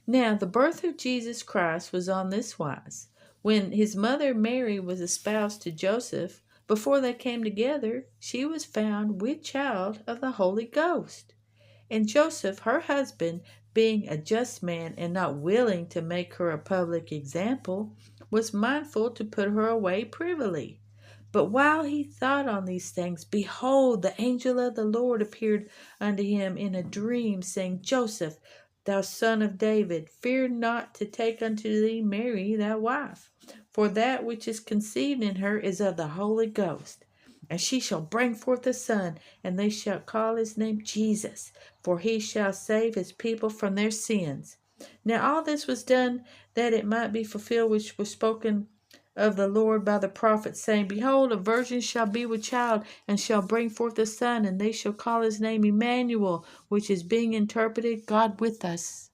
Now, the birth of Jesus Christ was on this wise. When his mother Mary was espoused to Joseph, before they came together, she was found with child of the Holy Ghost. And Joseph, her husband, being a just man and not willing to make her a public example, was mindful to put her away privily. But while he thought on these things, behold, the angel of the Lord appeared unto him in a dream, saying, Joseph, thou son of David, fear not to take unto thee Mary thy wife, for that which is conceived in her is of the Holy Ghost. And she shall bring forth a son, and they shall call his name Jesus, for he shall save his people from their sins. Now all this was done that it might be fulfilled which was spoken of the Lord by the prophet, saying, Behold, a virgin shall be with child, and shall bring forth a son, and they shall call his name Emmanuel, which is being interpreted, God with us.